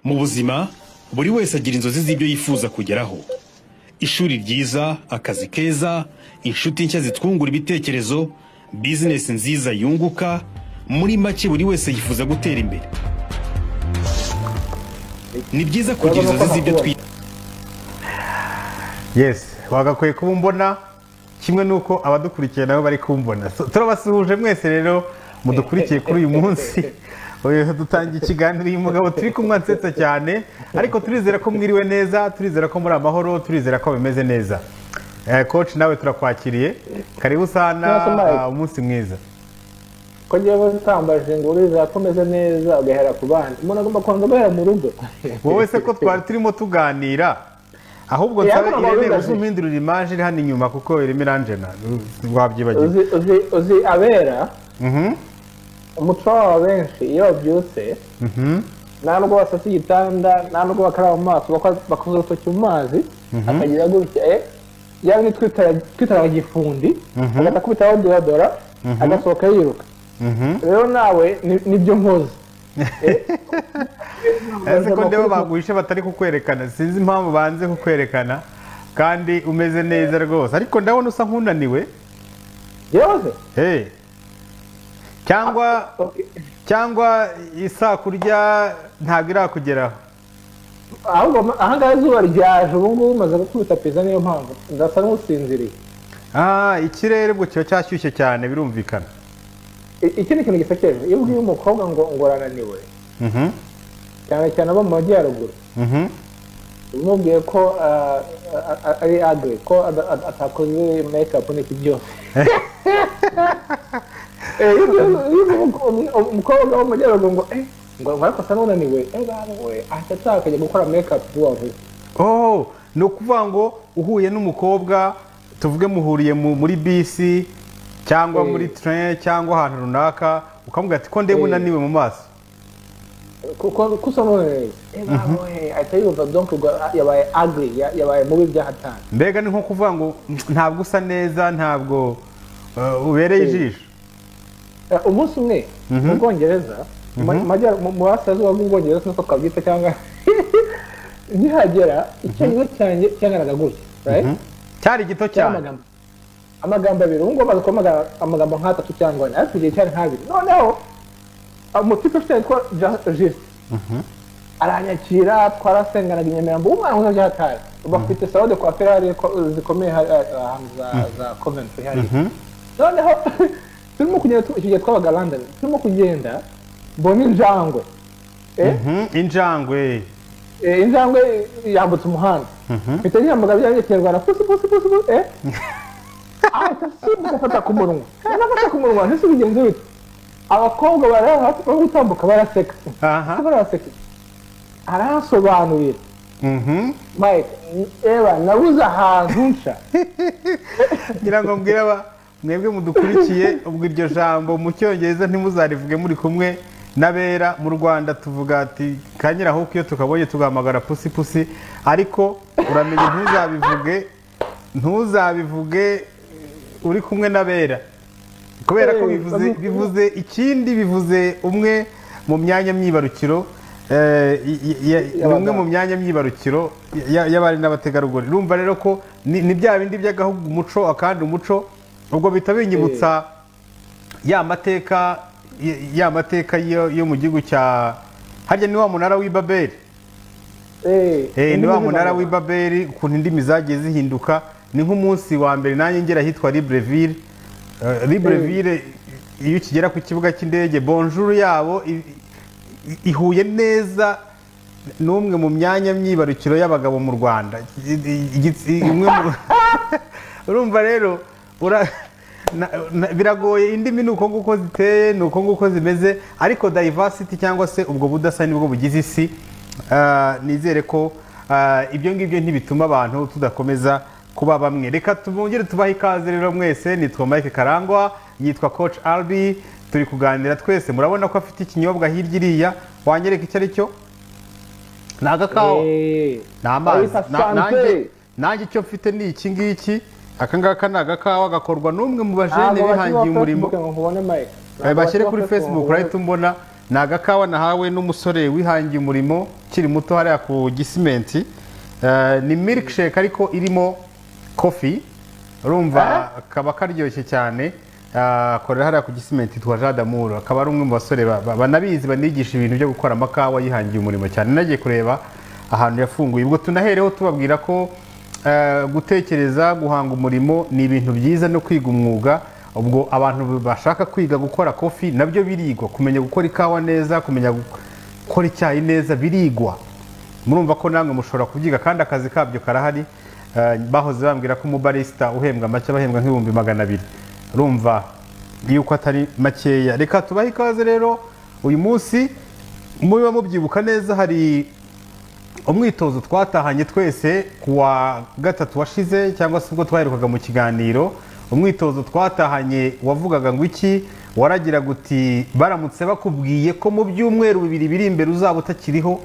Mu buzima buri wese agira inzozi z'ibyo yifuza kugeraho. Ishuri ryiza, akazi keza, inshuti nshya zitwungura ibitekerezo, business nziza yunguka, muri make buri wese yifuza gutera imbere. Ni byiza kugira inzozi z'ibyo Yes, wagakwiye kumbona kimwe nuko abadukurikiye nabo bari kumbona. Turabasuhuje mwese rero mudukurikiye kuri uyu munsi. Dutangiye ikiganiro uyu mugabo turi kumwansetsa cyane, ariko turizera ko mwiriwe neza, turizera ko muri amahoro, turizera ko bimeze neza. Coach nawe turakwakiriye, karibu sana, umunsi mwiza. Ko ngiye gutambaje ngo uriza komeze neza ugahera ku bandi, umuntu agomba kwanza guhera mu rugo. Wowe se ko twari turimo tuganira, ahubwo nsabe Irene uzumpindurira image iri hano inyuma kuko irimo iranjena wabyibagiwe. Uzi abera umuco wa benshi iyo byose nta nubwo basasa igitanda, nta nubwo bakaraba mu maso, bakoza urutoki mu mazi akagira gutya yaba ni twitara gifundi agata kubitaho deodora agasohoka yiruka. Rero nawe nibyo nkoze. Ese ko ndeba baguhishe batari kukwerekana, sinzi impamvu banze kukwerekana kandi umeze neza rwose, ariko ndabona usa nk'unaniwe. Yose cyangwa isa kurya ntabwo irakugeraho. Ahubwo ahangaha izuba ryaje ubu ngubu umaze gukubita pizza, niyo mpamvu ndasa n'usinziriye. Ikirere bwo kiba cyashyushye cyane birumvikana. Iki ni ikintu gisekeje, iyo ubwiye umukobwa ngo arananiwe cyane cyane abo mu majyaruguru, umubwiye ko ari ugly, ko atakoze makeup n'iki byose. Umukobwa wo mu majyaruguru ngo ariko asa n'unaniwe, ahita ashaka kujya gukora makeup wavuze. Ni ukuvuga ngo uhuye n'umukobwa, tuvuge muhuriye muri bisi cyangwa muri train cyangwa ahantu runaka, ukamubwira ati ko ndeba unaniwe mu maso, kuko usa n'unaniwe, ahita yumva donc yabaye ugly, yabaye mubi byahatana. Mbega ni nko kuvuga ngo ntabwo usa neza, ntabwo ubereye ijisho. Umunsi umwe mu Bwongereza, mu burasirazuba bw'Ubwongereza nuko twabyita, cyangwa nkihagera icyongereza cyanjye cyanganaga gutya, cyari gito cyane, amagambo abiri, ubu ngubu bazi kuvuga amagambo nk'atatu cyangwa ane, ariko igihe cyari nk'abiri. Noneho umutipe ufite yitwa Juste aranyakira, twarasenganaga i Nyamirambo, umwana mwiza byatari, bafite salon de coiffure zikomeye ahantu za Coventry hari. Noneho turimo kugenda, icyo gihe twabaga London, turimo kugenda mbona injangwe. Injangwe yambutse umuhanda, mpita nyihamagara bijyanye n'ikinyarwanda, pusi ahita asimbuka afata ku munwa, yanafata ku munwa, ntese bigenze bite, abakobwa bari gutambuka baraseka, aransobanurira Mike, nabuze ahantu nca. ngira ngo mbwira mwebwe mudukurikiye, ubwo iryo jambo mu cyongereza ntimuzarivuge muri kumwe n'abera. Mu Rwanda tuvuga ati kanyiraho iyo tukabonye tugahamagara pusi, ariko uramenye ntuzabivuge uri kumwe n'abera, kubera ko bivuze ikindi, bivuze umwe mu myanya myibarukiro, umwe mu myanya myibarukiro y'abari n'abategarugori. Urumva rero ko ni bya bindi by'agahugu umuco, akandi umuco, ubwo bita binyibutsa ya mateka yo mu gihugu cya harya ni wa munara w'Ibabeli. Ni wa munara w'Ibabeli, ukuntu indimi zagiye zihinduka. Ni nk'umunsi wa mbere nanjye ngera hitwa Libreville. Iyo ukigera ku kibuga cy'indege, bonjour yabo ihuye neza n'umwe mu myanya myibarukiro y'abagabo mu Rwanda. Urumva rero biragoye, indimi nuko nguko ziteye, nuko nguko zimeze, ariko diversity cyangwa se ubwo budasa nibwo bugize isi. Nizere ko ibyo ngibyo ntibituma abantu tudakomeza kuba bamwe. Reka tubongere tubaha ikaze rero mwese. Nitwa Mike Karangwa, yitwa Coach Albi, turi kuganira twese. Murabona ko afite ikinyobwa hirya iriya, wanyereka icyo ari cyo? Ni agakawa, ni amazi. Nanjye icyo mfite ni iki ngiki. Aka ngaka ni agakawa gakorwa n'umwe mu bajene bihangiye umurimo. Bashyire kuri Facebook urahita umbona. Ni agakawa nahawe n'umusore wihangiye umurimo ukiri muto hariya ku gisimenti ni milkshake ariko irimo coffee urumva kaba karyoshye cyane akorera hariya ku gisimenti twa Jadamuro akaba ari umwe mu basore banabizi banigisha ibintu byo gukora amakawa yihangiye umurimo cyane nagiye kureba ahantu yafunguye ubwo tunahereho tubabwira ko gutekereza guhanga umurimo ni ibintu byiza no kwiga umwuga ubwo abantu bashaka kwiga gukora coffee nabyo birigwa kumenya gukora ikawa neza kumenya gukora icyayi neza birigwa murumva ko namwe mushobora kubyiga kandi akazi kabyo karahari bahoze bambwira ko umubarista uhembwa make bahembwa nk'ibihumbi 200 urumva yuko atari makeya reka tubahe ikaze rero uyu munsi mubiba mubyibuka neza hari umwitozo twatahanye twese kuwa gatatu washize cyangwa se ubwo twaherukaga mu kiganiro umwitozo twatahanye wavugaga ngo iki waragira guti baramutse bakubwiye ko mu byumweru bibiri biri imbere uzaba utakiriho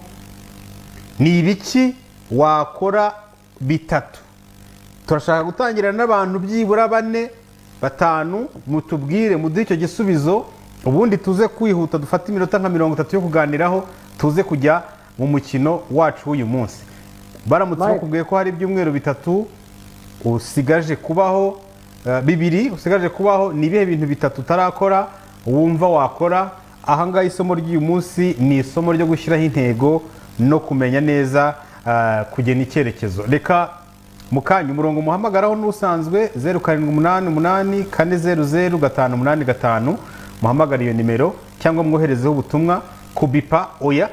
ni ibiki wakora bitatu turashaka gutangira n'abantu byibura 4 5 mutubwire muduhe icyo gisubizo ubundi tuze kwihuta dufata iminota nka 30 yo kuganiraho tuze kujya mu mukino wacu uyu munsi baramutse bakubwiye ko hari ibyumweru bitatu usigaje kubaho bibiri usigaje kubaho ni ibihe bintu bitatu tarakora wumva wakora ahanga isomo ry'uyu munsi ni isomo ryo gushyiraho intego no kumenya neza kugena icyerekezo reka mukanya umurongo muhamagaraho n'usanzwe 0788400585 muhamagara iyo nimero cyangwa mwoherezeho ubutumwa kubipa oya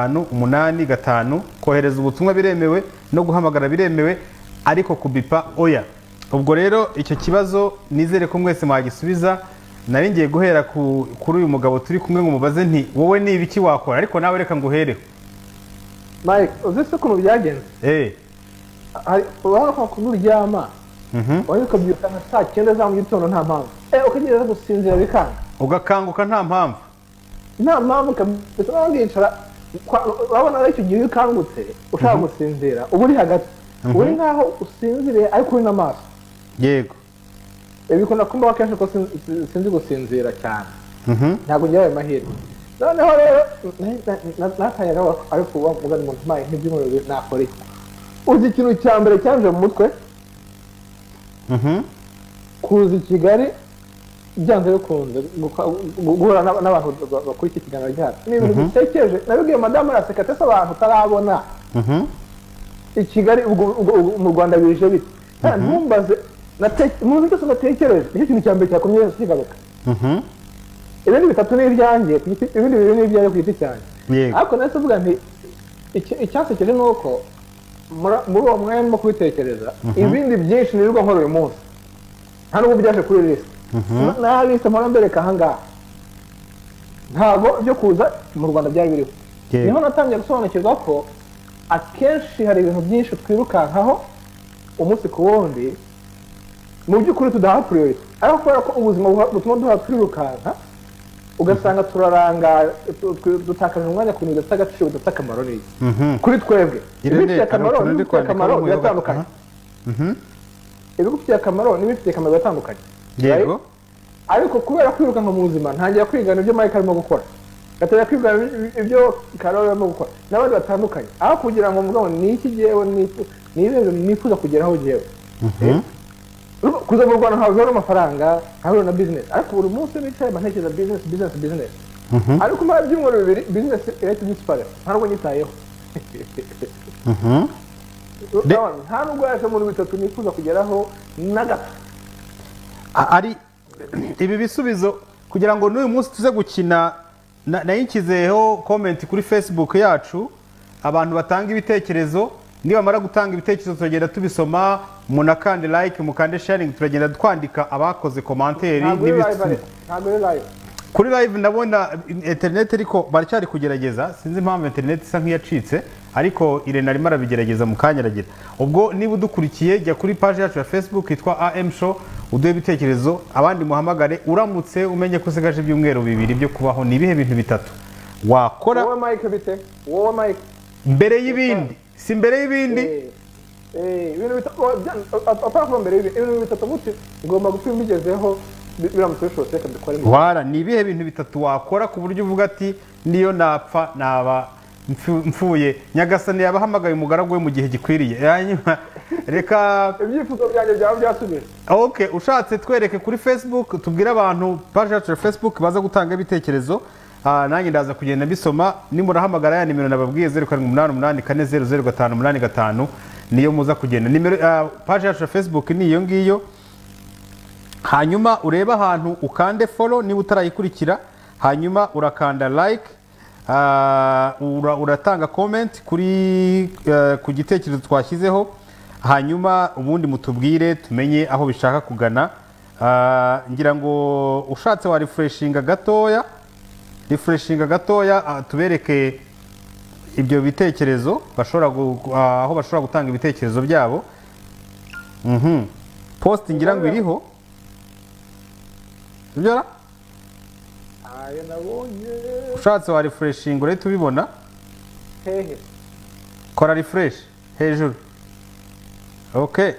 0788400585 kohereza ubutumwa biremewe no guhamagara biremewe ariko kubipa oya ubwo rero icyo kibazo nizere ko mwese mwagisubiza nari ngiye guhera kuri uyu mugabo turi kumwe ngo mubaze nti wowe ni ibiki wakora ariko nawe reka nguhereho Mike uzese ko byagenze urabona ko kuryama wanyuka byuka nka saa 9 za mu gitondo nta mpamvu ukagereza gusinzira bikanga ugakanguka nta mpamvu kabisa ngicara urabona ariko igihe ukangutse ushaka gusinzira ubu uri hagati uri nkaho usinziriye ariko uri n'amaso yego bikunda kumba kenshi ko sinzi gusinzira cyane ntabwo ngira mahirwe noneho rero natangira ariko uba mugani mu ntamaye nk'ibyumweru nakora iki uzi ikintu cya mbere cyanje mu mutwe kuza i Kigali byanze bikunze guhura n'abantu bakora iki kiganiro cyacu ni ibintu bitekereje nabibwiye madamu araseka atese abantu utarabona i Kigali mu Rwanda bije bite ntumbaze mu byose natekereje nicyo kintu cya mbere cyakomye kigaruka ibindi bitatu ni ibyanjye ibindi bibiri ni ibyanjye ku giti cyanjye ariko nahise uvuga nti icyansekeje ni uko muri uwo mwanya ndimo kubitekereza ibindi byinshi nirirwa nkora uyu munsi nta n'ubu byaje kuri liste na liste mpora mbereka ahangaha ntabwo byo kuza mu Rwanda byari biriho niho natangiye gusobanukirwa ko akenshi hari ibintu byinshi twirukankaho umunsi ku wundi mu by'ukuri tudaha priority ariko kubera ko ubuzima butuma duha twirukanka ugasanga turaranga dutakaje umwanya ku bintu bidafite agaciro bidafite akamaro neza kuri twebwe ibifitiye akamaro biratandukanye ibigufitiye akamaro n'ibifitiye akamaro biratandukanye yego ariko kubera kwirukanka mu buzima ntangira kwigana ibyo Mike arimo gukora gatangira kwigana ibyo Karol arimo gukora n'abandi batandukanye aho kugira ngo mvuga ngo ni iki giyewe ni ibintu nifuza kugeraho giyewe kuza mu Rwanda ntabwo ari amafaranga ntabwo na business ariko buri munsi nicaye ntekereza business ariko muri byumweru bibiri business irahita dispare ntabwo nyitayeho nta nubwo yaje muri bitatu nifuza kugeraho na gato ari ibi bisubizo kugira ngo n'uyu munsi tuze gukina nayinkizeho comment kuri Facebook yacu abantu batanga ibitekerezo nibamara gutanga ibitekerezo turagenda tubisoma munakande like mukande sharing turagenda twandika abakoze commentaire kuri live ndabona internet ariko baracyari kugerageza sinzi impamvu internet isa nk'iyacitse ariko Irene arimo arabigerageza mu kanyaragira ubwo niba udukurikiye jya kuri page yacu ya Facebook yitwa AM Show uduhe ibitekerezo abandi muhamagare uramutse umenye ko usigaje ibyumweru bibiri byo kubaho ni ibihe bintu bitatu wakora wowe Mike bite wowe Mike mbere y'ibindi si mbere y'ibindi ibintu bitatu mbere y'ibintu bitatu muti ngomba gupima bigezeho biramutse bishobotse reka dukore wara ni ibihe bintu bitatu wakora ku buryo uvuga ati niyo napfa naba mfuye nyagasani yabahamagaye umugaragu we mu gihe gikwiriye hanyuma reka ibyifuzo byanjye byaba byasubije okay ushatse twereke kuri Facebook tubwire abantu page yacu ya Facebook baza gutanga ibitekerezo nanjye ndaza kugenda bisoma nimurahamagara ya nimero nababwiye 0788400585 niyo muza kugenda nimero page yacu ya Facebook ni iyo ngiyo hanyuma ureba ahantu ukande follow niba utarayikurikira hanyuma urakanda like uratanga comment kuri ku gitekerezo twashyizeho hanyuma ubundi mutubwire tumenye aho bishaka kugana ngira ngo ushatse wa refreshinga gatoya tubereke ibyo bitekerezo bashobora aho bashobora gutanga ibitekerezo byabo post ngira ngo iriho byora ayo nabonye ushatse wa refreshinga uretse ubibona hehe kora refresh hejuru okay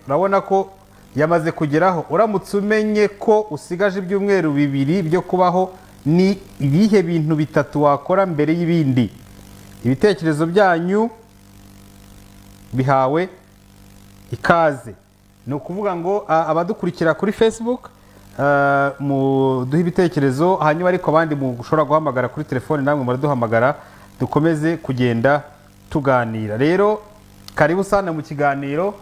urabona ko yamaze kugeraho uramutse umenye ko usigaje ibyumweru bibiri byo kubaho ni ibihe bintu bitatu wakora mbere y'ibindi ibitekerezo byanyu bihawe ikaze ni ukuvuga ngo abadukurikira kuri Facebook muduhe ibitekerezo hanyuma ariko abandi mushobora guhamagara kuri telefone namwe muraduhamagara dukomeze kugenda tuganira rero karibu sana mu kiganiro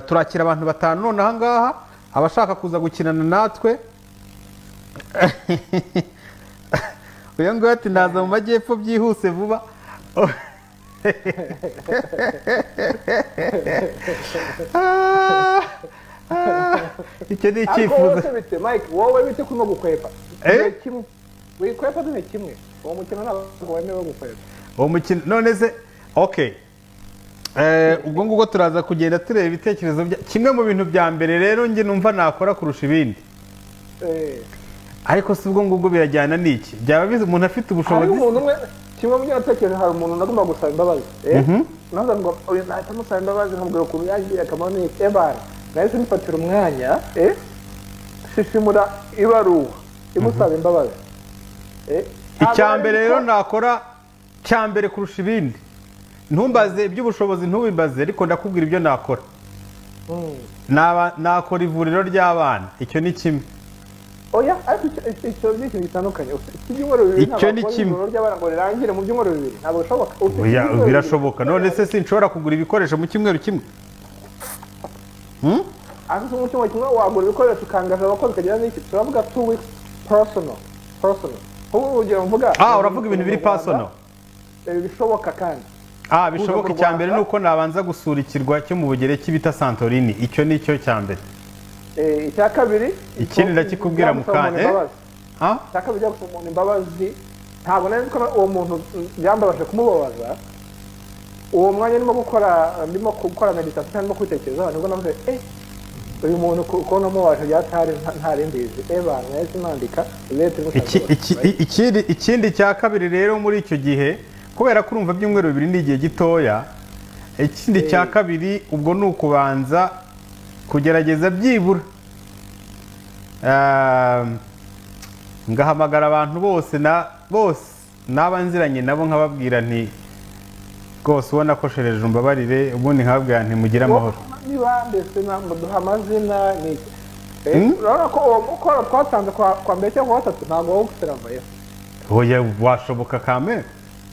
turakira abantu batanu none aha ngaha abashaka kuza gukinana natwe uyu nguyu ati naza mu majyepfo byihuse vuba icyo ni icyifuzo wowe bite kurimo gukwepa wikwepa duhe kimwe uwo mukino ntabwo wemewe gukwepa uwo mukino none se okay ubwo ngubwo turaza kugenda tureba ibitekerezo kimwe mu bintu bya mbere rero njye numva nakora kurusha ibindi ariko si ubwo ngubwo birajyana n'iki byaba bizi umuntu afite ubushobozi umuntu umwe kimwe mu byo natekereje hari umuntu nagomba gusaba imbabazi naza ngo uyu nahita musaba imbabazi nkabwira ukuntu yagiye akamaro ni ebara nahise nifatira umwanya shishimura ibaruwa imusaba imbabazi icya mbere rero nakora cya mbere kurusha ibindi ntumbaze iby'ubushobozi ntubimbaze ariko ndakubwira ibyo nakora nakora ivuriro ry'abana icyo ni kimwe oya ariko icyo ni ikintu gitandukanye ibyumweru bibiri icyo ni kimwe ivuriro ry'abana ngo rirangire mu byumweru bibiri ntabwo bishoboka birashoboka none se sinshobora kugura ibikoresho mu cyumweru kimwe ariko mu cyumweru kimwe wagura ibikoresho ukangaza abakozi ukagira n'iki turavuga 2 weeks personal nk'ubu urugero mvuga uravuga ibintu biri personal bishoboka kandi bishoboka icya mbere ni uko nabanza gusura ikirwa cyo mu Bugereki bita Santorini icyo ni cyo cya mbere icya kabiri ikindi ndakikubwira mu kanya icya kabiri jya gusaba umuntu imbabazi ntabwo nari ko uwo muntu byambabaje kumubabaza uwo mwanya ndimo gukora meditasiyo cyangwa kwitekerezaho nibwo navuze uyu muntu kubona mubaje byatari ntarimbizi bana yahise nandika ikindi cya kabiri rero muri icyo gihe kubera ko urumva byumweru bibiri ni igihe gitoya ikindi cya kabiri ubwo ni ukubanza kugerageza byibura ngahamagara abantu bose n'aba nziranye nabo nkababwira nti rwose ubona ko shereje umbabarire ubundi nkababwira nti mugire amahoro niba mbese ntabwo duha amazina urabona ko uwo mukoro twatanze kwa mbere cyangwa gatatu ntabwo wo guseravayo oya washoboka kamere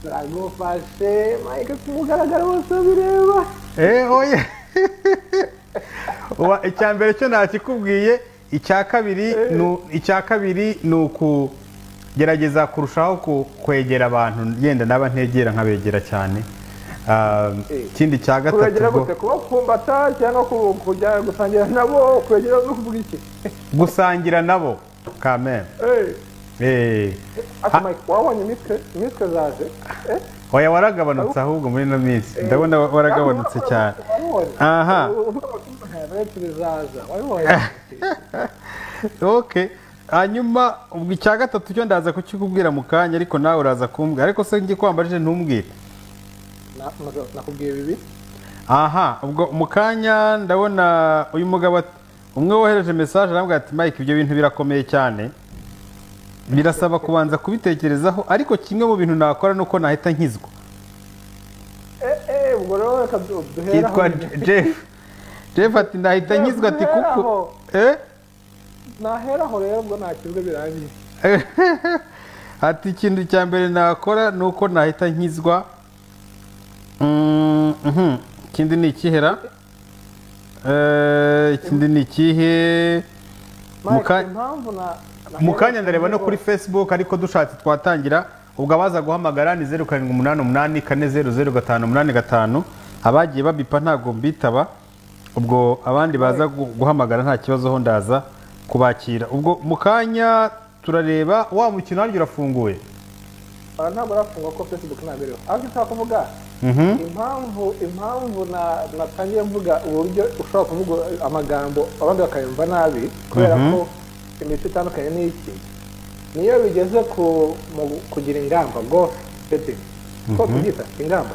nagufashe mike kumugaragara bose bireba oya icya mbere cyo nakikubwiye icya kabiri ni ukugerageza kurushaho kwegera abantu yenda naba ntegera nkabegera cyane ikindi cya gatatu kuba kumbata cyangwa kujya gusangira nabo kwegera no kuvuga iki gusangira nabo kamere wabonye imitwe zaje oya waragabanutse ahubwo muri ino minsi ndabona waragabanutse cyane aha okay hanyuma ubwo icya gatatu cyo ndaza kukikubwira mu kanya ariko nawe uraza kumbwira ariko se ngiye kwambaje ntumbwire nakubwiye bibi aha ubwo mu kanya ndabona uyu mugabo umwe wohereje message arambwira ati Mike ibyo bintu birakomeye cyane birasaba kubanza kubitekerezaho ariko kimwe mu bintu nakora nuko nahita nkizwa ubwo rero reka duhera yitwa Jeff ati ndahita nkizwa ati kuko naheraho rero ubwo nakizwe birangiye ati ikintu cya mbere nakora nuko nahita nkizwa ikindi ni ikihera ikindi ni ikihe mukanya ndareba no kuri Facebook ariko dushatse twatangira ubwo abaza guhamagara ni 0788400585 abagiye babipa ntago mbitaba ubwo abandi baza guhamagara nta kibazo ho ndaza kubakira ubwo mukanya turareba wa mukino wanjye urafunguye ntabwo arafunga ko Facebook ntabiriho ariko nshaka kuvuga impamvu natangiye mvuga uburyo ushobora kuvuga amagambo abandi bakayumva nabi kubera ko imico itandukanye n'iki niyo bigeze kugira ingamba go setting ko tubyita ingamba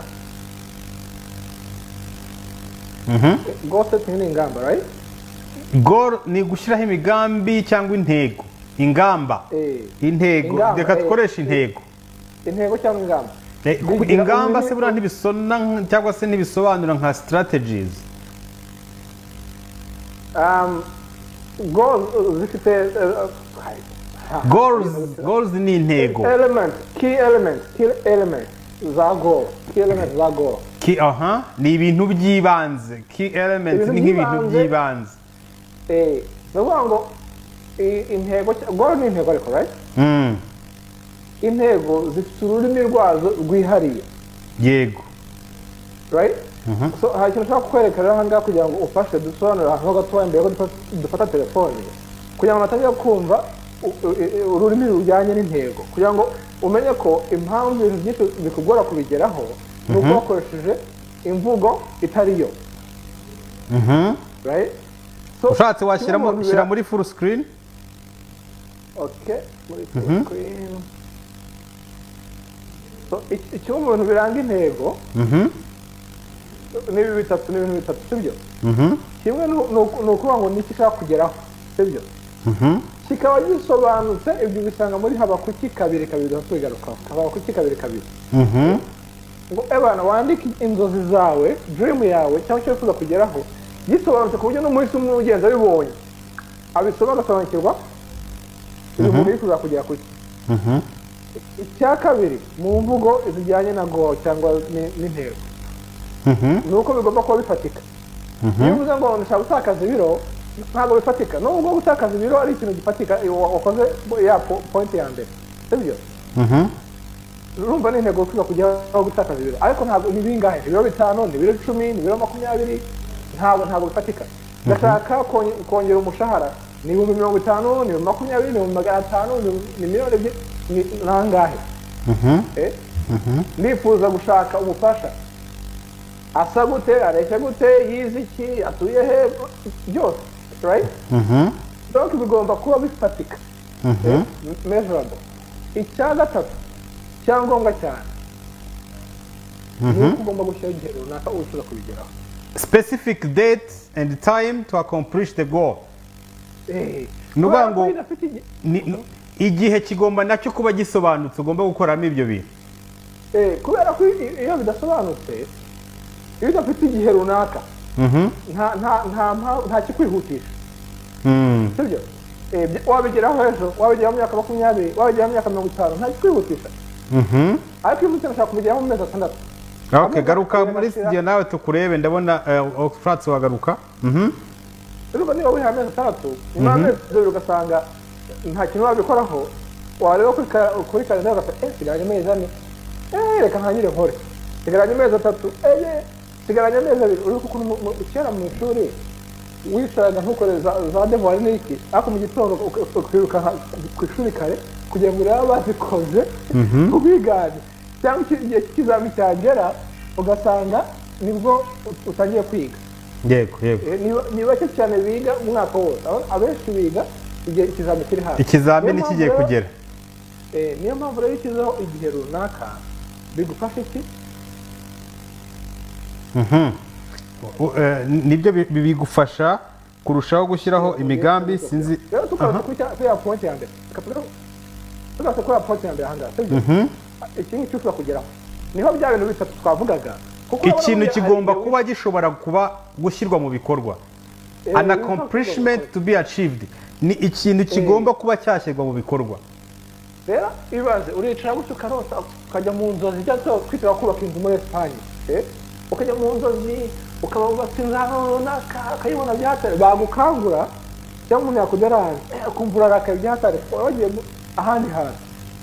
go setting ni ingamba right goal ni gushyiraho imigambi cyangwa intego ingamba intego reka dukoresha intego intego cyangwa ingamba ingamba se buriya ntibisona cyangwa se ntibisobanura nka strategies goals ni intego key element za goal ni ibintu by'ibanze key elements ni nk'ibintu by'ibanze ni ukuvuga ngo intego goal ni intego ariko right intego zifite ururimi rwazo rwihariye yego right so hari ikintu ushobora kukwereka rero ahangaha kugira ngo ufashe dusobanurire ahantu gatoya mbere ko dufata telefone kugira ngo batangire kumva ururimi rujyanye n'intego kugira ngo umenye ko impamvu ibintu byinshi bikugora kubigeraho ni uko wakoresheje imvugo itari yo right ushatse washyira muri full screen muri full screen kimwe mu bintu biranga intego ni bitatu n'ibintu bitatu sibyo kimwe ni ukuvuga ngo ni iki ushaka kugeraho sibyo kikaba gisobanutse ibyo bisanga muri Habakuki 2:2 tubigarukaho Habakuki 2:2 ngo ebana wandike inzozi zawe dream yawe cyangwa icyo wifuza kugeraho gisobanutse ku buryo n'umuhisi umwe ugenza abibonye abisoma agasobanukirwa ibintu yifuza kugera kuki icya kabiri mu mvugo zijyanye na go cyangwa n'intego ni uko bigomba kuba bifatika iyo uvuze ngo ndashaka gutakaza ibiro ntabwo bifatika nubwo gutakaza ibiro ari ikintu gifatika wakoze ya point ya mbere sibyo urumva n'intego wifuza kugeraho gutakaza ibiro ariko ntabwo ni bingahe ibiro 5 ni ibiro 10 ni ibiro 20 ntabwo bifatika ndashaka kongera umushahara ni 50,000 ni 20,000 ni 500 ni miliyoni ebyiri nangahe nifuza gushaka umufasha asa gute areshya gute yize iki atuye he byose right donc bigomba kuba bifatika measurable icya gatatu cyangombwa cyane ni ugomba gushyiraho igihe runaka ushobora kubigeraho specific date and time to accomplish the goal nubango igihe kigomba nacyo kuba gisobanutse ugomba gukoramo ibyo bintu kubera ko iyo bidasobanutse iyo udafite igihe runaka nta kikwihutisha sibyo wabigeraho ejo wabigeraho mu myaka 20 wabigeraho mu myaka 50 nta kikwihutisha ariko iyo umuntu ashaka kubigeraho mu mezi 6 okay garuka muri studio nawe tukurebe ndabona Frats wagaruka urumva niba wiha amezi 6 nyuma y'amezi 2 ugasanga nta kintu wabikoraho wareba kuri kalenda ugasanga sigaranye amezi 4 reka ntangire nkore sigaranye amezi 3 sigaranye amezi 2 uri kuko kera mu ishuri wicaraga ntukore za devoir n'iki ariko mu gitondo ukiruka ku ishuri kare kugira ngo urebe bazikoze ubigane cyangwa igihe kizami cyagera ugasanga nibwo utangiye kwiga yego ni bake cyane biga umwaka wose abenshi biga igihe ikizami kiri hafi ikizamini kigiye kugera niyo mpamvu rero ikizaho igihe runaka bigufasha iki nibyo bigufasha kurushaho gushyiraho imigambi sinzi rero tukaza kuri ya point ya mbere tukaza kuri ya point ya mbere ahangaha iki ngiki ushobora kugeraho niho bya bintu bitatu twavugaga ikintu kigomba kuba gishobora kuba gushyirwa mu bikorwa an accomplishment to be achieved ni ikintu kigomba kuba cyashyirwa mu bikorwa rero ibaze uricara gutyo ukarota ukajya mu nzozi cyangwa kwitira kubaka inzu muri Espagne ukajya mu nzozi ukaba wubatse inzu ahantu runaka akayibona byahatari bagukangura cyangwa umuntu yakujyarana ukumva urarakaye byahatari wagiye ahandi hantu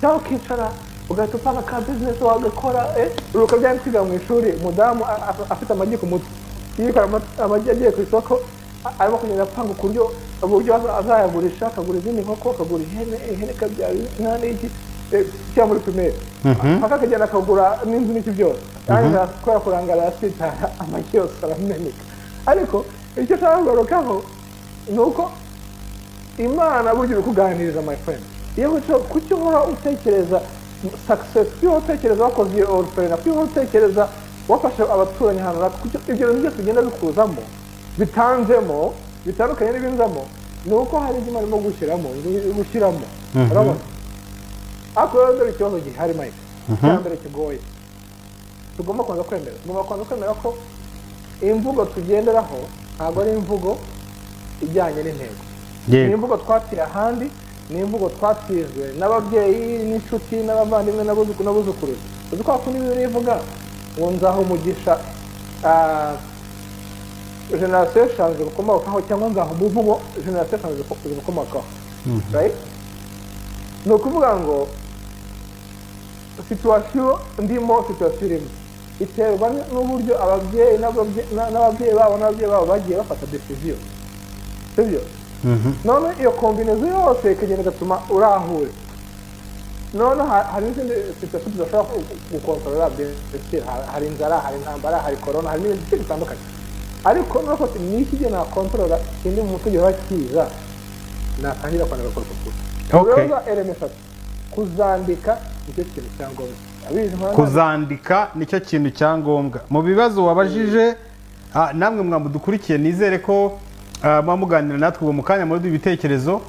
cyangwa ukicara ugahita upanga ka business wagakora uruka byari kwiga mu ishuri umudamu afite amagi ku mutwe yikara amagi agiye ku isoko arimo kugenda apanga uburyo azayagurisha akagura izindi nkoko akagura ihene kabyara inka n'iki cyangwa muri primaire akagenda akagura n'inzu n'iki byose kandi akora kurangara asitara amagi yose arameneka ariko icyo ushaka kugarukaho ni uko imana burya uri kuganiriza my friend iyo kuki uhora utekereza success iyo utekereza wakoze iyo orphelin iyo utekereza wafashe abaturanyi ahantu runaka ibyo bintu byose bigenda bikuzamo bitanzemo bitandukanye n'ibinzamo ni uko hari ibyo arimo gushyiramo urabona ariko rero dore ikibazo gihari Mike cya mbere kigoye tugomba kubanza kwemera ko imvugo tugenderaho ntabwo ari imvugo ijyanye n'intego ni imvugo twatiye ahandi ni imvugo twatijwe n'ababyeyi n'inshuti n'abavandimwe n'abuzukuruza uzi ko hakundi ibintu bivuga ngo nzaho umugisha generasiyo eshanu zigukomokaho cyangwa nzaho umuvugo generasiyo eshanu zigukomokaho ni ukuvuga ngo situwasiyo ndimo situwasiyo irimo iterwa n'uburyo ababyeyi n'ababyeyi babo bagiye bafata decision sibyo none iyo kombinezo yose ikagenda igatuma urahure none hari n'izindi situwasiyo tudashobora gukontorora hari inzara hari intambara hari korona hari n'ibindi byinshi bitandukanye ariko nuko ni iki gihe nakontorora ikindi mu mutugi wa kiza natangira kwandika ku rupapuro rero element kuzandika nicyo kintu cyangombwa kuzandika nicyo kintu cyangombwa mu bibazo wabajije namwe mwamudukurikiye nizere ko muganira natwe mu kanya muri ibitekerezo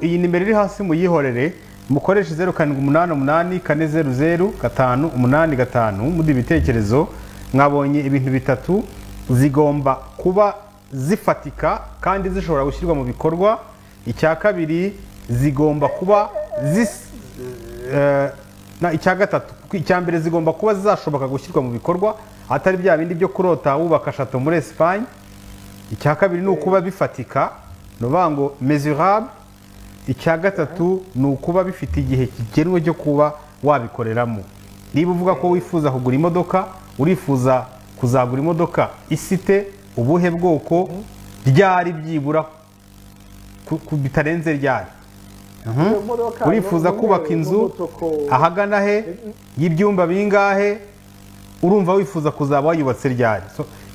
iyi nimero iri hasi muyihorere mukoreshe 0788 400 585 muri ibitekerezo mwabonye ibintu bitatu zigomba kuba zifatika kandi zishobora gushyirwa mu bikorwa icya kabiri zigomba kuba icya gatatu icya mbere zigomba kuba zizashoboka gushyirwa mu bikorwa atari bya bindi byo kurota wubaka chateau muri Espagne icya kabiri ni ukuba bifatika no bango mesurable icya gatatu ni ukuba bifite igihe kigenwe cyo kuba wabikoreramo niba uvuga ko wifuza kugura imodoka urifuza kuzagura imodoka isite ubuhe bwoko ryari byibura bitarenze ryari urifuza kubaka inzu ahagana he y'ibyumba bingahe urumva wifuza kuzaba wayubatse ryari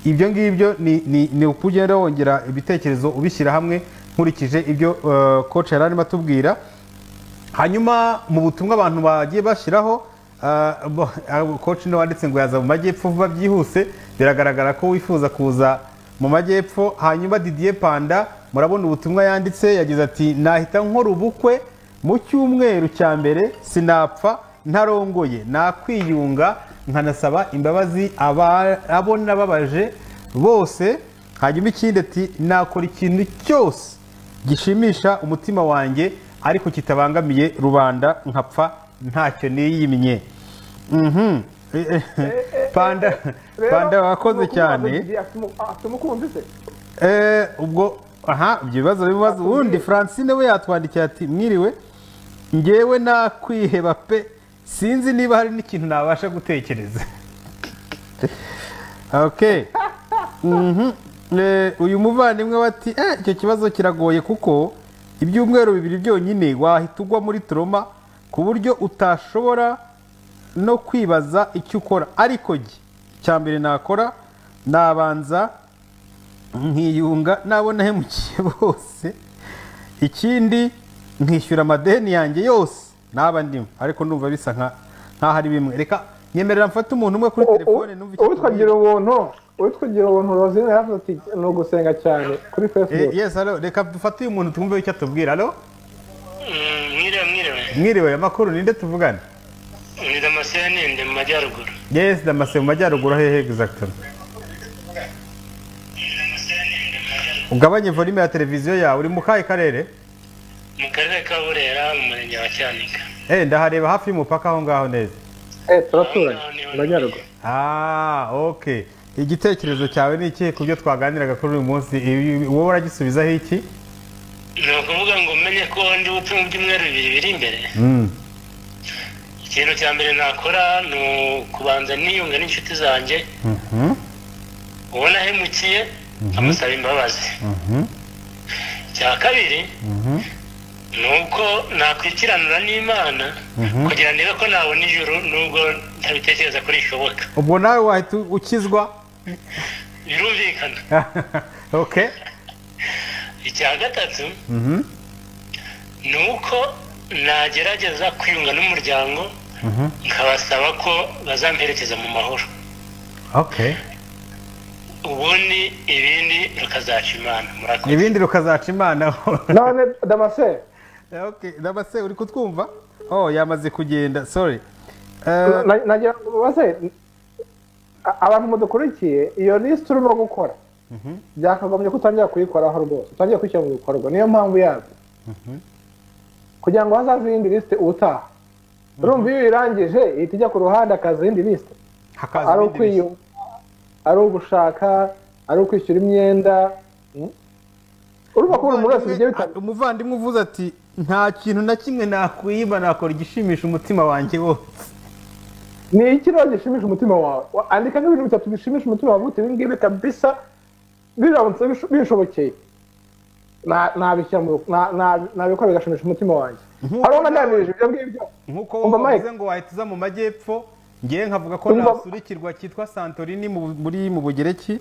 ibyo ngibyo ni ukugenda wongera ibitekerezo ubishyira hamwe nkurikije ibyo coach yari arimo atubwira hanyuma mu butumwa abantu bagiye bashyiraho coach no wanditse ngo yaza mu majyepfo vuba byihuse biragaragara ko wifuza kuza mu majyepfo hanyuma Didier Panda murabona ubutumwa yanditse yagize ati nahita nkora ubukwe mu cyumweru cya mbere sinapfa ntarongoye nakwiyunga nkanasaba imbabazi abo nababaje bose hanyuma ikindi ati nakora ikintu cyose gishimisha umutima wanjye ariko kitabangamiye rubanda nkapfa ntacyo niyimye Panda wakoze cyane ubwo ibibazo ubundi Francine we yatwandikiye ati mwiriwe ngewe nakwiheba pe sinzi niba hari n'ikintu nabasha gutekereza okay uyu muvandimwe bati icyo kibazo kiragoye kuko ibyumweru bibiri byonyine wahita ugwa muri trauma ku buryo utashobora no kwibaza icyo ukora ariko cya mbere nakora nabanza nkiyunga nabona hemukiye bose ikindi nkishyura amadeni yanjye yose naba ndimo ariko ndumva bisa nkaho ari bimwe reka nyemerera mfate umuntu umwe kuri telefone numva icyo twagira ubuntu utwugira ubuntu Rosine yavuze ati ni ugusenga cyane kuri Facebook. Yes, allo, reka dufate uyu muntu twumve icyo atubwira. Allo? Mwiriwe. Mwiriwe, amakuru ninde tuvugana? Ni Damascene ndi mu majyaruguru. Yes, Damascene mu majyaruguru hehe exactement? Ugabanye volume ya televiziyo yawe, uri mu kahe karere? Mu karere ka Burera mu murenge wa Cyanika. Ndahareba hafi y'umupaka aho ngaho neza. Turaturanye mu majyaruguru. Okay. Igitekerezo cyawe ni iki ku byo twaganiraga kuri uyu munsi? Wowe uragisubizaho iki? Ni ukuvuga ngo umenye ko ndi bupfe mu byumweru bibiri biri imbere. Ikintu cya mbere nakora ni ukubanza niyunga n'inshuti zanjye. Uwo nahemukiye amusaba imbabazi. Icya kabiri ni uko nakwikiranura n'Imana kugira niba ko nabona ijuru nubwo ntabitekereza ko rishoboka. Ubwo nawe wahita ukizwa? Birumvikana. Okay. Icya gatatu ni uko nagerageza kwiyunga n'umuryango nkabasaba ko bazamperekeza mu mahoro. Okay. Ubundi ibindi rukazaca Imana. Murakoze. Ibindi rukazaca Imana. None Damascene. Okay, Damascene uri kutwumva? Yamaze kugenda. Sorry. Nagira base abantu mudukurikiye iyo list urimo gukora. Byakagombye ko utangira kuyikoraho rwose. Utangiye kwishyira mu bikorwa. Niyo mpamvu yazo. Kugira ngo hazaze indi list utaha. Urumva iyo irangije ihita ijya ku ruhande akaza indi list. Ari ukwiyunga, ari ugushaka, ari ukwishyura imyenda. Urumva ko umuntu wese bigiye bitandukanye. Umuvandimwe uvuze ati nta kintu na kimwe nakwiba nakora igishimisha umutima wanjye wose. Ni iki rero gishimisha umutima wawe? Andika n'ibintu bitatu bishimisha umutima wawe ibi ngibi kabisa biramutse bishobokeye. Nabikora bigashimisha umutima wanjye. Hariho naganirije ibyo ngibyo. Nkuko uvuze ngo wahita uza mu majyepfo, ngiye nkavuga ko nasura ikirwa cyitwa Santorini muri mu Bugereki.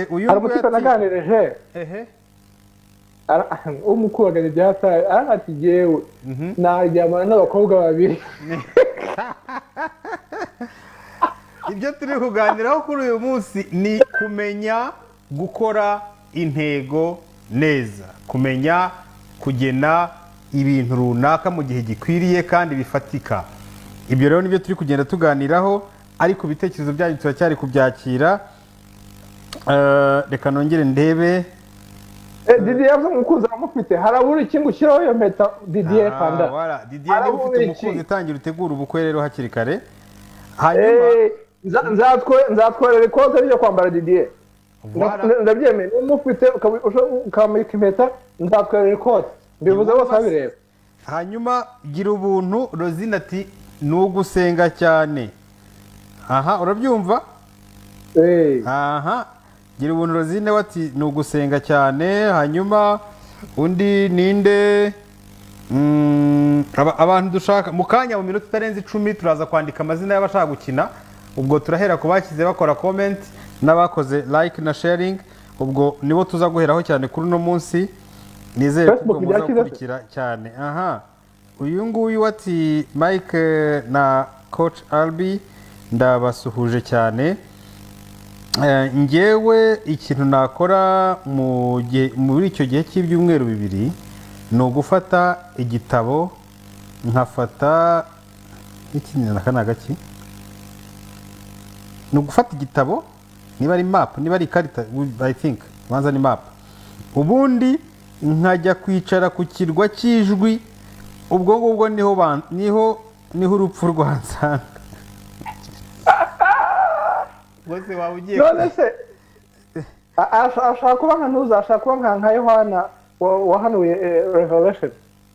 Uyu nguyu naganirije. Umukubaganye byataye ati jewe naryamana n'abakobwa babiri. Ibyo turi kuganiraho kuri uyu munsi ni kumenya gukora intego neza, kumenya kugena ibintu runaka mu gihe gikwiriye kandi bifatika. Ibyo rero nibyo turi kugenda tuganiraho, ariko ibitekerezo byanyu turacyari kubyakira. Reka nongere ndebe. Didier yavuze umukunzi aramufite, harabura iki ngo ushyiraho iyo mpeta Didier Panda. Didier niba ufite umukunzi tangira utegura ubukwe rero hakiri kare. Hanyuma nzatwerera ikote ryo kwambara Didier. Ndabyemeye, niba ufite ukamurika impeta nzatwerera ikote. Mbivuze bose babireba. Hanyuma gira ubuntu Rosine ati ni ugusenga cyane. Urabyumva? Gira ubuntu Rosine wati ni ugusenga cyane. Hanyuma undi ninde? Abantu dushaka mu kanya mu minota itarenze 10 turaza kwandika amazina y'abashaka gukina. Ubwo turahera ku bakize bakora comment n'abakoze like na sharing. Ubwo nibo tuza guheraho cyane kuri no munsi. Nizere ko muza gukurikira cyane. Uyu nguyu wati Mike na Coach Albi ndabasuhuje cyane. Ngewe ikintu nakora muri icyo gihe cy'ibyumweru bibiri ni ugufata igitabo nkafata ikintu nakanagaki. Ni ugufata igitabo niba ari map, niba ari ikarita, I think manza ni map. Ubundi nkajya kwicara ku kirwa cy'ijwi. Ubwo ngubwo niho urupfu rwansanga. Bose wabugiye. None se ashaka kuba nka ntuzashaka kuba nka Yohana wahanuye Revelation.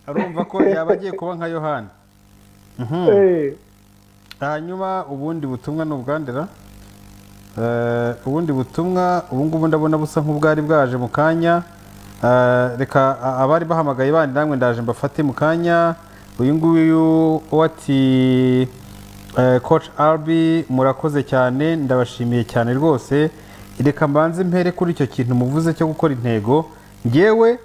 Arumva ko yaba agiye kuba nka Yohana. Hanyuma ubundi butumwa n'ubwandera. Ubundi butumwa ubungubu ndabona busa nk'ubwari bwaje mu kanya. Reka abari bahamagaye bandi namwe ndaje mbafate mu kanya. Uyu nguyu wati Coach Albi murakoze cyane, ndabashimiye cyane rwose. Reka mbanze mpere kuri icyo kintu muvuze cyo gukora intego. Ngewe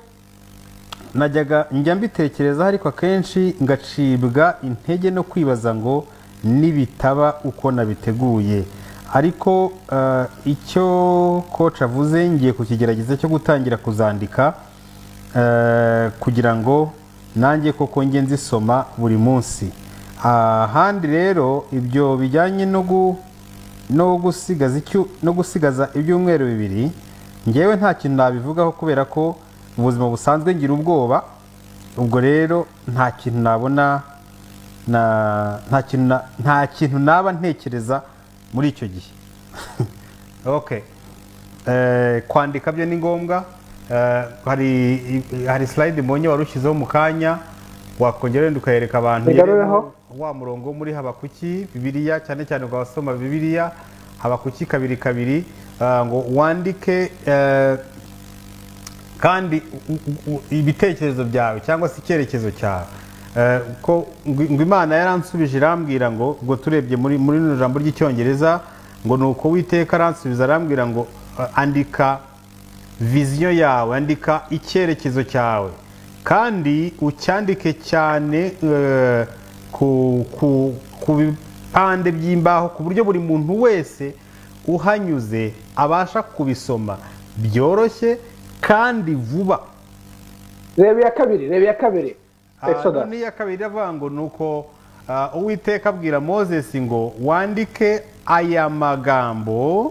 najyaga njya mbitekereza ariko akenshi ngacibwa intege no kwibaza ngo nibitaba uko nabiteguye. ariko icyo coach avuze ngiye kukigerageza cyo gutangira kuzandika kugira ngo nanjye koko njye nzisoma buri munsi. Ahandi rero ibyo bijyanye no gusigaza ibyumweru bibiri, ngewe nta kintu nabivugaho kubera ko mu buzima busanzwe ngira ubwoba. Ubwo rero nta kintu nabona, nta kintu naba ntekereza muri icyo gihe. Okay, kwandika byo ni ngombwa. Hari slide mbonye warushyizeho mu kanya, wakongera wenda ukayereka abantu wa murongo muri Habakuki Bibiliya, cyane cyane ugasoma Bibiliya Habakuki 2:2, ngo wandike kandi ibitekerezo byawe cyangwa se icyerekezo cyawe, ko ngo Imana yaransubije irambwira ngo turebye muri jambo ry'icyongereza ngo nuko Uwiteka aransubiza arambwira ngo andika vision yawe, andika icyerekezo cyawe kandi ucyandike cyane ku bipande by'imbaho ku buryo buri muntu wese uhanyuze abasha kubisoma byoroshye kandi vuba. Reba iya kabiri Exodus. Ni iya kabiri avuga ngo nuko Uwiteka abwira Moses ngo wandike aya magambo,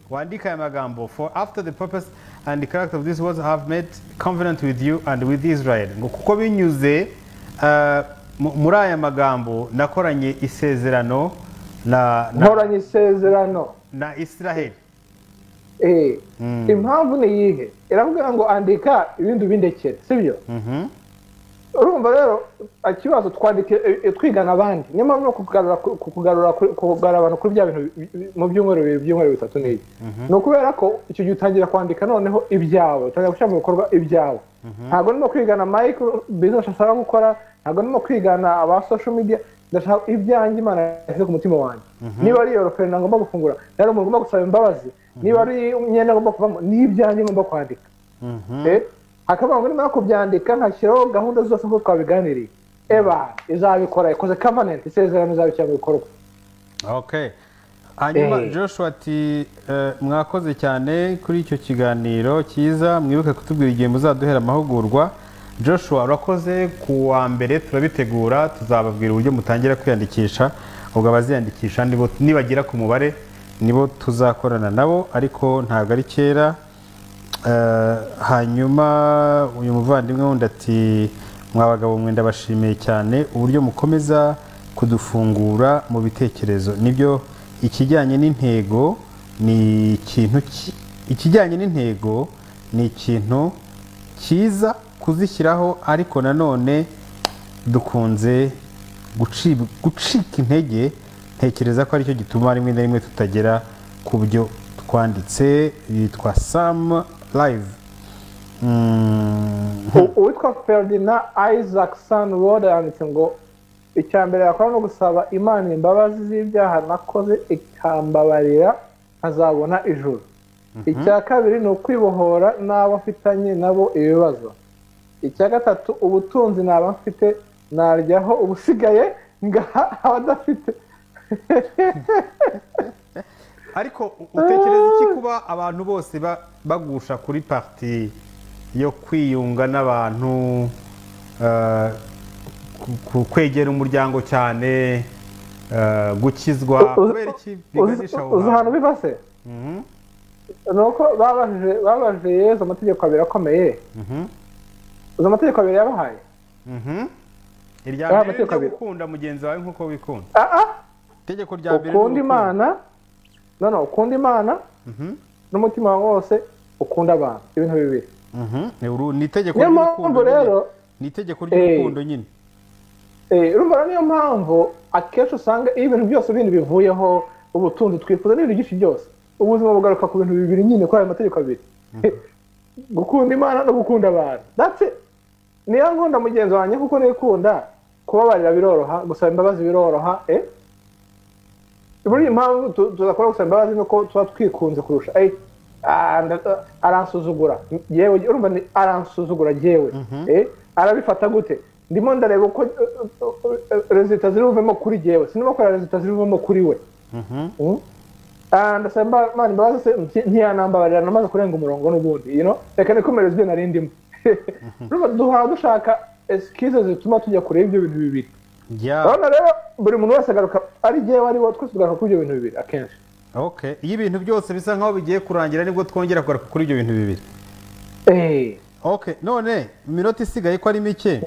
wandike aya magambo, for after the purpose and the character of this words I have made covenant with you and with Israel. Ngo kuko binyuze muri aya magambo nakoranye isezerano na Israel. Impamvu ni iyihe? Iravuga ngo andika ibindi bindekere, sibyo? Urumva rero ikibazo twandike twigana abandi, niyo mpamvu no kugarura abantu kuri bya bintu mu byumweru bitatu n'iki. No kubera ko icyo gihe utangira kwandika noneho ibyawe, utangira gushyira mu bikorwa ibyawe. Ntabwo ndimo kwigana Mike business ashaka gukora, ntabwo ndimo kwigana aba social media, ndashaka ibyanjye Imana yashyize ku mutima wanjye. Niba ari referendum ngomba gufungura, rero umuntu ngomba gusaba imbabazi, niba ari imyenda ngomba kuvamo, ni ibyanjye ngomba kwandika. Akavuga ngo nimara kubyandika nkashyiraho gahunda zose ngo twabiganiriye, izabikora, ikoze covenant, isezerano izabishyira mu bikorwa. Okay, hanyuma Joshua ati mwakoze cyane kuri icyo kiganiro cyiza, mwibuke kutubwira igihe muzaduhera amahugurwa. Joshua urakoze, ku wa mbere turabitegura, tuzababwira uburyo mutangira kwiyandikisha, ubwo abaziyandikisha nibagira ku mubare nibo tuzakorana nabo, ariko ntabwo ari kera. Hanyuma uyu muvandimwe wundi ati mwabagabo mwe ndabashimiye cyane uburyo mukomeza kudufungura mu bitekerezo. Nibyo, ikijyanye n'intego ni ikintu cyiza kuzishyiraho, ariko nanone dukunze gucika intege. Ntekereza ko aricyo gituma rimwe na rimwe tutagera ku byo twanditse. Yitwa Sam Live. Uwitwa Ferdinand Isaacson Road yanditse ngo icya mbere yakora no gusaba Imana imbabazi z'ibyaha nakoze ikambabarira nkazabona ijuru. Icya kabiri ni ukwibohora n'abo mfitanye nabo ibibazo. Icya gatatu ubutunzi naba mfite naryaho, ubusigaye ngaha abadafite. Ariko utekereza iki kuba abantu bose bagusha kuri parti yo kwiyunga n'abantu, kwegera umuryango cyane, gukizwa, kubera iki biganisha aho? Uzi ahantu biva se? Nuko babajije Yesu amategeko abiri akomeye. Uzi amategeko abiri yabahaye? Irya mbere ryo gukunda mugenzi wawe nk'uko wikunda. Itegeko rya mbere ukunda Imana, ukunda Imana n'umutima wawe wose, ukunda abantu, ibintu bibiri. Ni itegeko ry'urukundo rero, ni itegeko ry'urukundo nyine. Urumva niyo mpamvu akenshi usanga iyo ibintu byose bindi bivuyeho, ubutunzi twifuza n'ibintu byinshi byose, ubuzima bugaruka ku bintu bibiri nyine, kuri ayo mategeko abiri. Gukunda Imana no gukunda abantu. That's it. Niyo nkunda mugenzi wanjye kuko nikunda, kubabarira biroroha, gusaba imbabazi biroroha. Buri impamvu tuzakora gusaba imbabazi nuko tuba twikunze kurusha. Aransuzugura yewe, urumva ni aransuzugura yewe, arabifata gute? Ndimo ndareba uko resultat ziruvemo kuri jewe, sinimo ko resultat ziruvemo kuri we. ndasaba Imana imbabazi se ntiyanambabarira namaze kurenga umurongo n'ubundi reka nikomereze ibyo nari ndimo duhora dushaka excuse zituma tujya kureba ibyo bintu bibiri urabona rero buri muntu wese agaruka ari jyewe ari wo twese tugaruka kuri ibyo bintu bibiri akenshi iyo ibintu byose bisa nkaho bigiye kurangira nibwo twongera kugaruka kuri ibyo bintu bibiri none iminota isigaye ko ari mike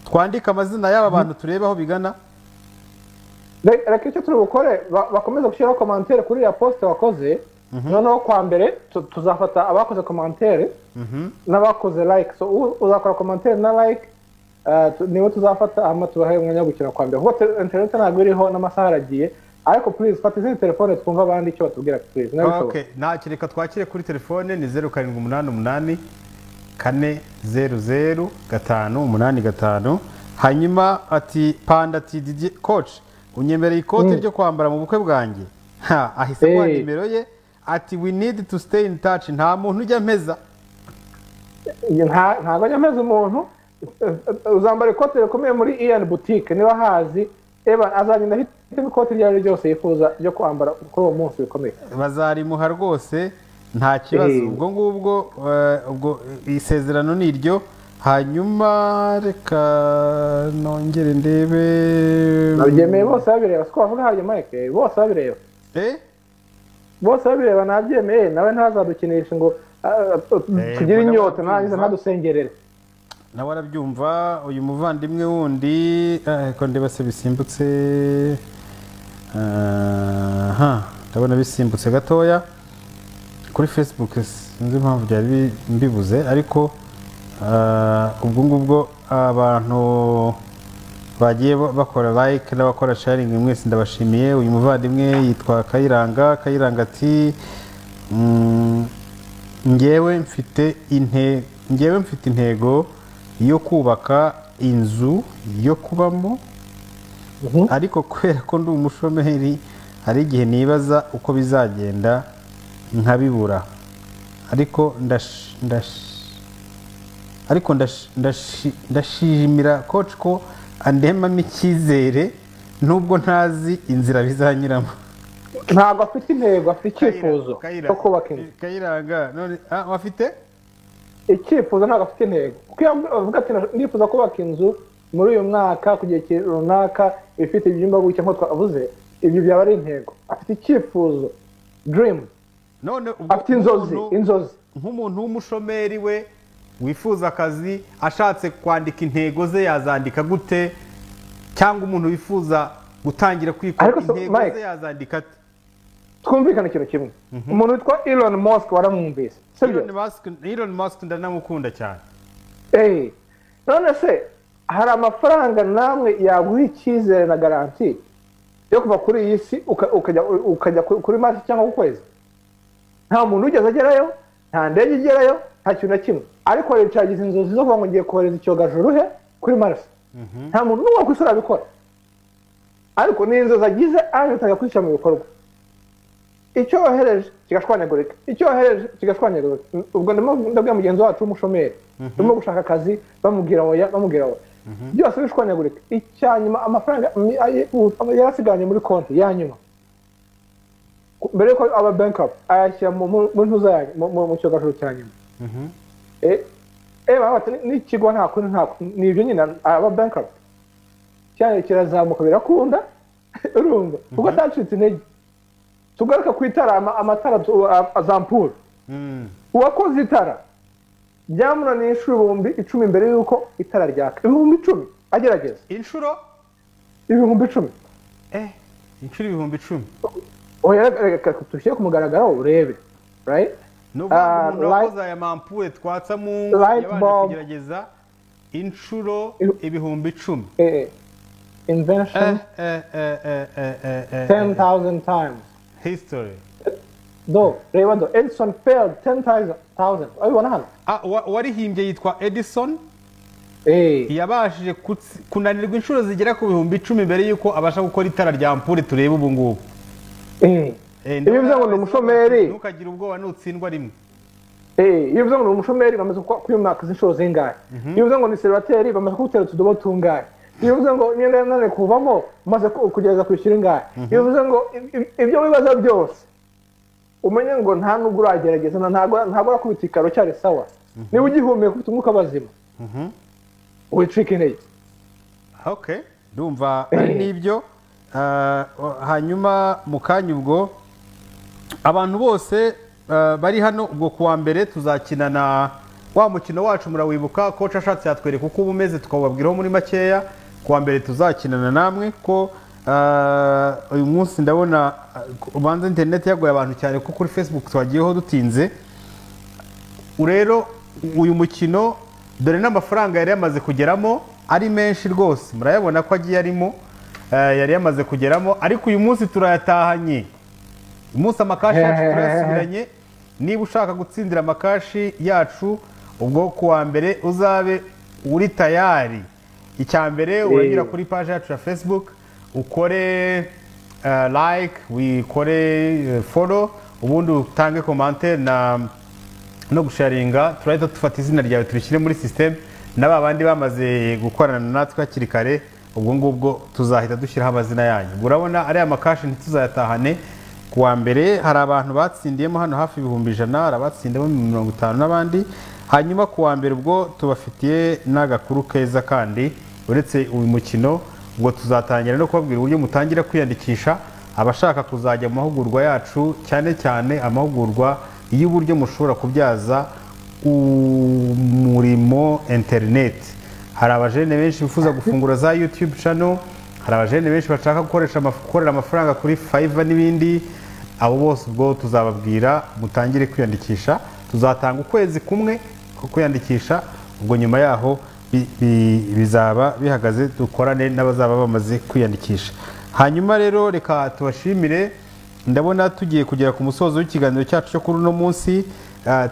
twandika amazina y'aba bantu turebe aho bigana reka icyo turi bukore bakomeza gushyiraho komantere kuri ya poste wakoze noneho kwa mbere tuzafata abakoze komantere n'abakoze like so uzakora komantere na like niwe tuzafata hama tubahe umwanya wo gukina kwa mbere kuko internet ntabwo iriho n'amasaha aragiye ariko please fata izindi telefone twumva abandi icyo batubwira please ntacyo reka twakire kuri telefone ni 0788 400 585 hanyuma ati panda ati coach unyemereye ikote ryo kwambara mu bukwe bwanjye ahise kwa nimero ye ati we need to stay in touch nta muntu ujya mpeza ntabwo ajya mpeza umuntu uzambara ikote rikomeye muri Ian boutique niba hazi azagenda ahitamo ikote iryo ari ryo ryose yifuza ryo kwambara kuri uwo munsi bikomeye bazarimuha rwose nta kibazo ubwo ngubwo ubwo isezerano ni iryo hanyuma reka nongere ndebe nabyemeye bose babireba siko bavuga harya Mike bose babireba bose babireba nabyemeye nawe ntazadukinisha ngo tugire inyota nangize ntadusengerere nawe arabyumva uyu muvandimwe wundi ko ndeba se bisimbutse ndabona bisimbutse gatoya kuri Facebook sinzi impamvu byari mbibuze ariko ubwo ngubwo abantu bagiye bakora like n'abakora sharing mwese ndabashimiye uyu muvandimwe yitwa Kayiranga ati ngewe mfite intego yo kubaka inzu yo kubamo ariko kubera ko ndi umushomeri hari igihe nibaza uko bizagenda nkabibura ariko ndashimira coach ko andemamo icyizere nubwo ntazi inzira bizanyuramo ntabwo afite intego afite icyifuzo cyo kubaka inzu Kayiranga none wafite icyifuzo ntabwo afite intego kuko avuga ati ndifuza kubaka inzu muri uyu mwaka ku gihe runaka ifite ibyumba gutya nk'uko twavuze ibyo byaba ari intego afite icyifuzo dream none afite inzozi nk'umuntu w'umushomeri we wifuza akazi ashatse kwandika intego ze yazandika gute cyangwa umuntu wifuza gutangira kwikora intego ze yazandika ate twumvikana ikintu kimwe umuntu witwa Elon Musk waramwumvise Elon Musk ndanamukunda cyane none se hari amafaranga namwe yaguha icyizere na garanti yo kuva kuri iyi si ukajya kuri Mars cyangwa ku kwezi nta muntu ugeze agerayo nta ndege igerayo nta kintu na kimwe ariko leta yagize inzozi zo kuba ngo ngiye kohereza icyogajuru he kuri Mars nta muntu n'umwe ku isi urabikora ariko ni inzozi agize aje utajya kwishyira mu bikorwa icyo wohereje kigashwanyagurika ubwo ndabwira mugenzi wacu w'umushomeri urimo gushaka akazi bamubwira oya byose bishwanyagurika icyanyuma amafaranga yarasigaranye muri konti yanyuma mbere yuko aba bankrupt ayashyira mu ntuza yanyu mu cyogajuru cya nyuma n'ikigo nta kundi ni ibyo nyine aba bankrupt cyane kirazamuka birakunda urumva kuko atacitse intege tugaruka ku itara amatara azampura uwakoze itara byamunaniye inshuro 10,000 mbere yuko itara ryaka 10,000 agerageza inshuro 10,000 inshuro 10,000 oya reka tushyire ku mugaragaro urebe right wakoze aya mampure twatsa mu yabanje kugerageza inshuro 10,000 invention 10,000 times history reba Edison failed 10,000 ayibona hano warihimbye yitwa Edison yabashije kunanirwa inshuro zigera ku 10,000 mbere yuko abasha gukora itara rya ampure tureba ubu ngubu iyo bivuze ngo ni umushomeri ntukagire ubwoba nutsindwa rimwe iyo bivuze ngo ni umushomeri bamaze kwimakaza inshuro zingahe iyo bivuze ngo ni seribateri bamaze kuwutera utudobo tungahe bivuze ngo imyenda yanone kuvamo umaze kugeza kwishyura ingahe bivuze ngo ibyo wibaza byose umenye ngo nta nubwo uragerageza ntabwo urakubita ikaro cyari sawa niba ugihumeka ufite umwuka bazima wicika intege okay ndumva ari nibyo hanyuma mu kanya ubwo abantu bose bari hano ubwo kuwa mbere tuzakinana wa mukino wacu murawibuka coach ashatse yatwereka uko ubumeze tukababwiraho muri makeya kuwa mbere tuzakinana namwe ko uyu munsi ndabona ubanza internet yagoye abantu cyane ko kuri Facebook twagiyeho dutinze rero uyu mukino dore n'amafaranga yari yamaze kugeramo ari menshi rwose murayabona ko agiye arimo yari yamaze kugeramo ariko uyu munsi turayatahanye umunsi amakashi yacu turayasubiranye niba ushaka gutsindira amakashi yacu ubwo kuwa mbere uzabe uri tayari icya mbere uranyura kuri page yacu ya Facebook ukore like wikore follow ubundi utange commentaire no gusharinga turahita dufata izina ryawe turishyire muri system n'aba bandi bamaze gukorana natwe hakiri kare ubwo ngubwo tuzahita dushyiraho amazina yanyu urabona ari amakashi ntituzayatahane kuwa mbere hari abantu batsindiyemo hano hafi 100,000 hari abatsindiyemo 50 n'abandi hanyuma kuwa mbere ubwo tubafitiye n'agakuru keza kandi uretse uyu mukino ubwo tuzatangira no kubabwira uburyo mutangira kwiyandikisha abashaka kuzajya mu mahugurwa yacu cyane cyane amahugurwa y'uburyo mushobora kubyaza umurimo internet hari abajene benshi bifuza gufungura za YouTube channel hari abajene benshi bashaka gukorera amafaranga kuri Fiverr n'ibindi abo bose ubwo tuzababwira mutangire kwiyandikisha tuzatanga ukwezi kumwe ko kwiyandikisha ubwo nyuma yaho bizaba bihagaze dukorane n'abazaba bamaze kwiyandikisha hanyuma rero reka tubashimire ndabona tugiye kugera ku musozo w'ikiganiro cyacu cyo kuri uno munsi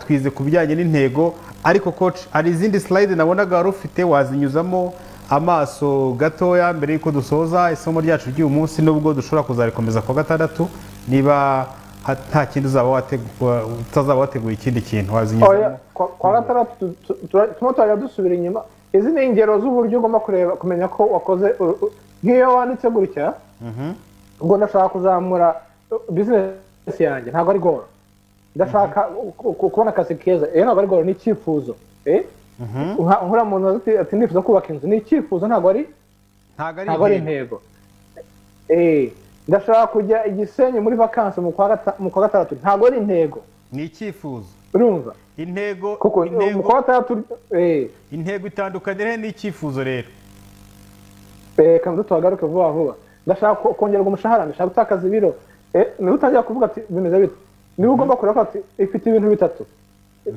twize ku bijyanye n'intego ariko coach ari izindi slide nabonaga wari ufite wazinyuzamo amaso gatoya mbere yuko dusoza isomo ryacu ry'uyu munsi nubwo dushobora kuzarikomeza kwa gatandatu niba nta kindi utazaba wateguye ikindi kintu wazinyuzamo kwa gatandatu turajya dusubira inyuma izi ni ingero z'uburyo ugomba kumenya ko wakoze nk'iyo wanditse gutya ubwo ndashaka kuzamura bizinesi yanjye ntabwo ari goro ndashaka kubona akazi keza ntabwo ari goro ni icyifuzo nkura muntu ati nifuza kubaka inzu ni icyifuzo ntabwo ari intego ndashaka kujya igisenyi muri vakansi mu kwa gatandatu ntabwo ari intego ni icyifuzo urumva intego kuko mu kwa gatandatu intego itandukanye n'icyifuzo rero kandi tuhagaruke vuba vuba ndashaka kongerwa umushahara ndashaka gutakaza ibiro niba utangira kuvuga ati bimeze bite niba ugomba kureba ati ifite ibintu bitatu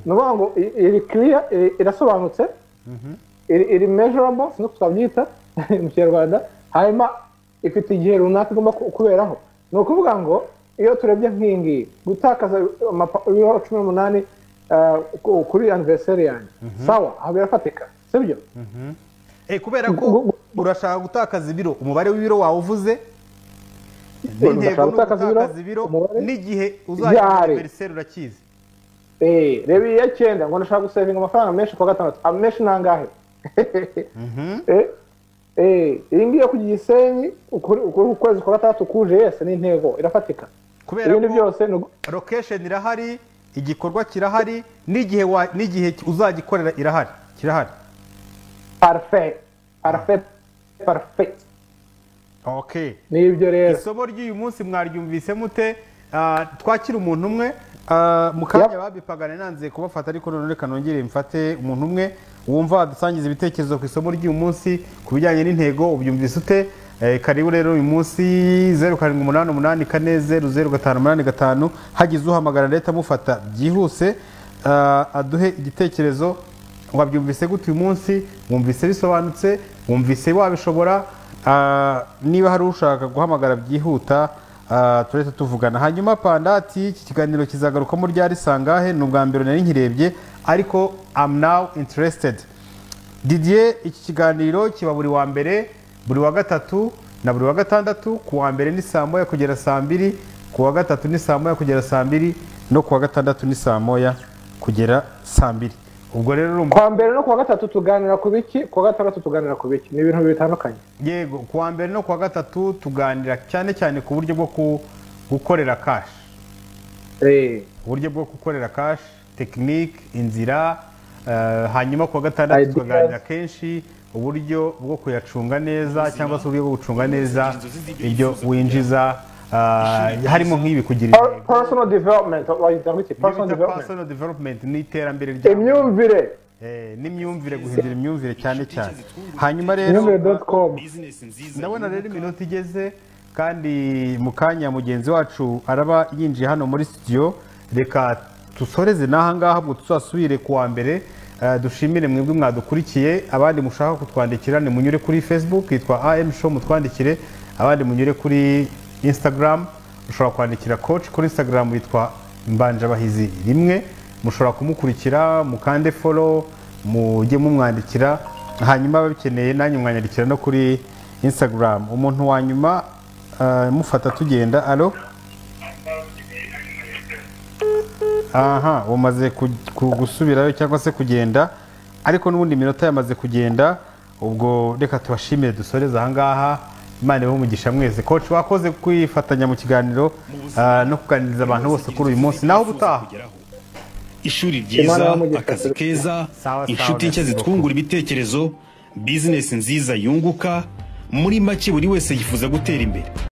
ni ukuvuga ngo iri clear irasobanutse iri measurable sinzi twabyita mu kinyarwanda hanyuma ifite igihe runaka igomba kuberaho ni ukuvuga ngo iyo turebye nk'iyi ngiyi gutakaza ibiro 18 kuri anniversary yanjye sawa aho birafatika sibyo kubera ko urashaka gutakaza ibiro umubare w'ibiro wawe uvuze n'intego no gutakaza ibiro n'igihe uzajya anniversary urakizi reba iya 9 ngo ndashaka gusavinga amafaranga menshi kwa gatandatu amenshi nangahe iyi ngiyi yo ku Gisenyi ukwezi kwa gatandatu kuje yese ni intego irafatika kubera ko location irahari igikorwa kirahari n'igihe uzagikorera kirahari parfait okay nibyo rero isomo ry'uyu munsi mwaryumvise mute twakira umuntu umwe mu kanya babipagane nanze kubafata ariko none reka nongere mfate umuntu umwe wumva dusangiza ibitekerezo ku isomo ry'uyu munsi ku bijyanye n'intego ubyumvise ute karibu rero uyu munsi 0788400585 hagize uhamagara leta mufata byihuse aduhe igitekerezo wabyumvise gute uyu munsi wumvise bisobanutse wumvise wabishobora niba hari ushaka guhamagara byihuta turetse tuvugana hanyuma pandati iki kiganiro kizagarukamo ryari sangahe n'ubwa mbere nari nkirebye ariko I'm now interested Didier iki kiganiro kiba buri wa mbere buri wa gatatu na buri wa gatandatu ku wa mbere ni saa moya kugera saa 2 ku wa gatatu ni saa moya kugera saa 2 no ku wa gatandatu ni saa moya kugera saa 2 ubwo rero kwa mbere no kwa gatatu tuganira ku biki, kwa gatandatu tuganira ku biki, ni ibintu bitandukanye. yego kuwa mbere no kuwa gatatu tuganira cyane cyane ku buryo bwo gukorera cash, uburyo bwo gukorera cash, tekinike, inzira, hanyuma kuwa gatandatu tukaganira kenshi uburyo bwo kuyacunga neza cyangwa se uburyo bwo gucunga neza ibyo winjiza, harimo nk'ibi kugira personal development, personal development ni iterambere rya imyumvire, n'imyumvire, guhindura imyumvire cyane cyane. Hanyuma rero ndabona rero iminota igeze kandi mu kanya mugenzi wacu araba yinjiye hano muri studio, reka dusoreze n'aha ngaha ubwo tuzasubire kuwa mbere. Dushimire mwebwe mwadukurikiye, abandi mushaka kutwandikira ni munyure kuri Facebook yitwa AM Show mutwandikire, abandi munyure kuri Instagram, ushobora kwandikira coach kuri Instagram yitwa Mbanjabahizi rimwe, mushobora kumukurikira mukande follow, mujye mumwandikira, hanyuma babikeneye nanyu mwanyandikira no kuri Instagram. Umuntu wa nyuma mufata tugenda. Allo, aha umaze gusubirayo cyangwa se kugenda, ariko n'ubundi minota yamaze kugenda, ubwo reka tubashimire dusoreze aha ngaha. Imana ibahe umugisha mwese. Coach wakoze kwifatanya mu kiganiro no kuganiriza abantu bose kuri uyu munsi, naho ubutaha. Ishuri ryiza, akazi keza, inshuti nshya zitwungura ibitekerezo, business nziza yunguka, muri make buri wese yifuza gutera imbere.